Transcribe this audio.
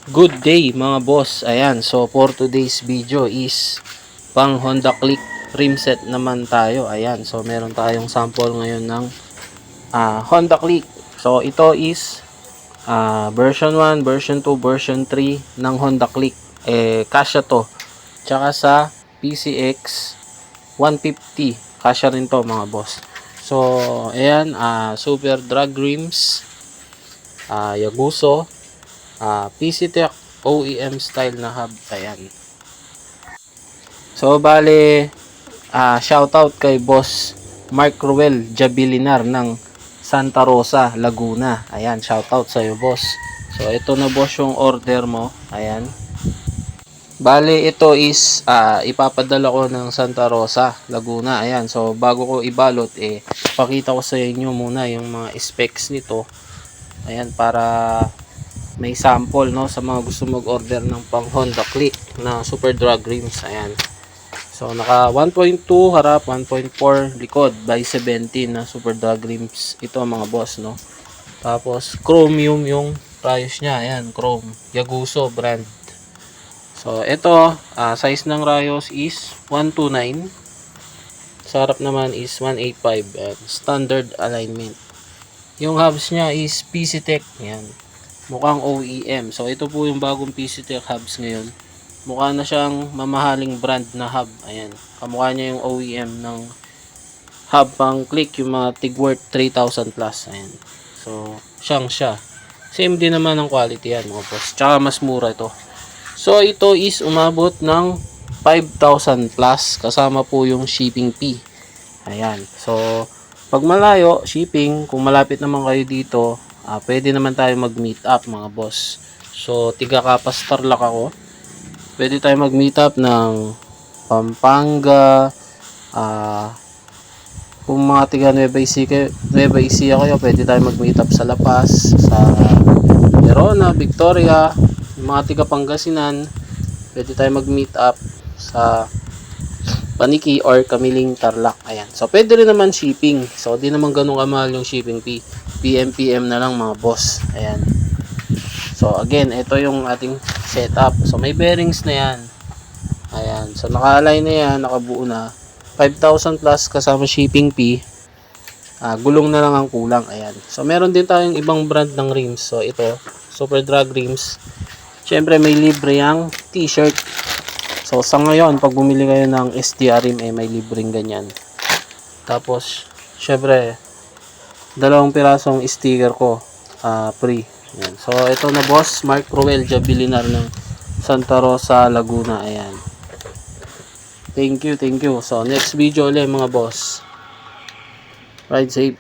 Good day mga boss. Ayan, so for today's video is pang Honda Click rim set naman tayo. Ayan, so meron tayong sample ngayon ng Honda Click. So ito is version 1, version 2, version 3 ng Honda Click. Kasya to. Tsaka sa PCX 150, kasya rin to mga boss. So ayan, super drag rims, Yaguso, PC Tech OEM style na hub. Ayan. So bale, shoutout kay Boss Mark Ruel Jabilinar ng Santa Rosa, Laguna. Ayan, shoutout sa iyo, boss. So ito na boss yung order mo. Ayan. Bale, ito is ipapadala ko ng Santa Rosa, Laguna. Ayan. So bago ko ibalot, pakita ko sa inyo muna yung mga specs nito. Ayan, para may sample, no, sa mga gusto mag-order ng pang Honda Click na super drag rims. Ayan. So naka 1.2 harap, 1.4 likod by 17 na super drag rims ito mga boss, no. Tapos chromium yung rayos niya. Ayan, chrome, Yaguso brand. So ito, size ng rayos is 129. Sa harap naman is 185. Ayan, standard alignment. Yung hubs niya is PC Tech. Ayan, mukhang OEM. So ito po yung bagong PC Tech hubs ngayon. Mukha na siyang mamahaling brand na hub. Ayan, kamukha niya yung OEM ng hub pang Click, yung mga tig-worth 3,000 plus. Ayan. So siyang siya. Same din naman ang quality yan mga boss. Tsaka mas mura ito. So ito is umabot ng 5,000 plus kasama po yung shipping fee. Ayan. So pag malayo, shipping, kung malapit naman kayo dito, pwede naman tayo mag-meet up mga boss. So tiga Kapas Tarlac ako. Pwede tayo mag-meet up ng Pampanga, kung mga tiga Nueva Ecija kayo, pwede tayo mag-meet up sa La Paz, sa Verona, Victoria. Yung mga tiga Pangasinan, pwede tayo mag-meet up sa Paniki or Kamiling, Tarlac. Ayan. So pwede rin naman shipping. So di naman ganun kamahal yung shipping fee. PM na lang mga boss. Ayan. So again, ito yung ating setup. So may bearings na yan. Ayan. So naka-align na yan, nakabuo na. 5,000 plus kasama shipping fee. Gulong na lang ang kulang. Ayan. So meron din tayong ibang brand ng rims. So ito, super drag rims. Syempre may libre yang t-shirt. So sa ngayon, pag bumili kayo ng SDR rim, may libreng ganyan. Tapos syempre, 2 pirasong sticker ko, free. Ayan. So ito na boss, Mark Ruel Jabilinar ng Santa Rosa, Laguna. Ayan. Thank you. So next video ulit mga boss. Ride safe.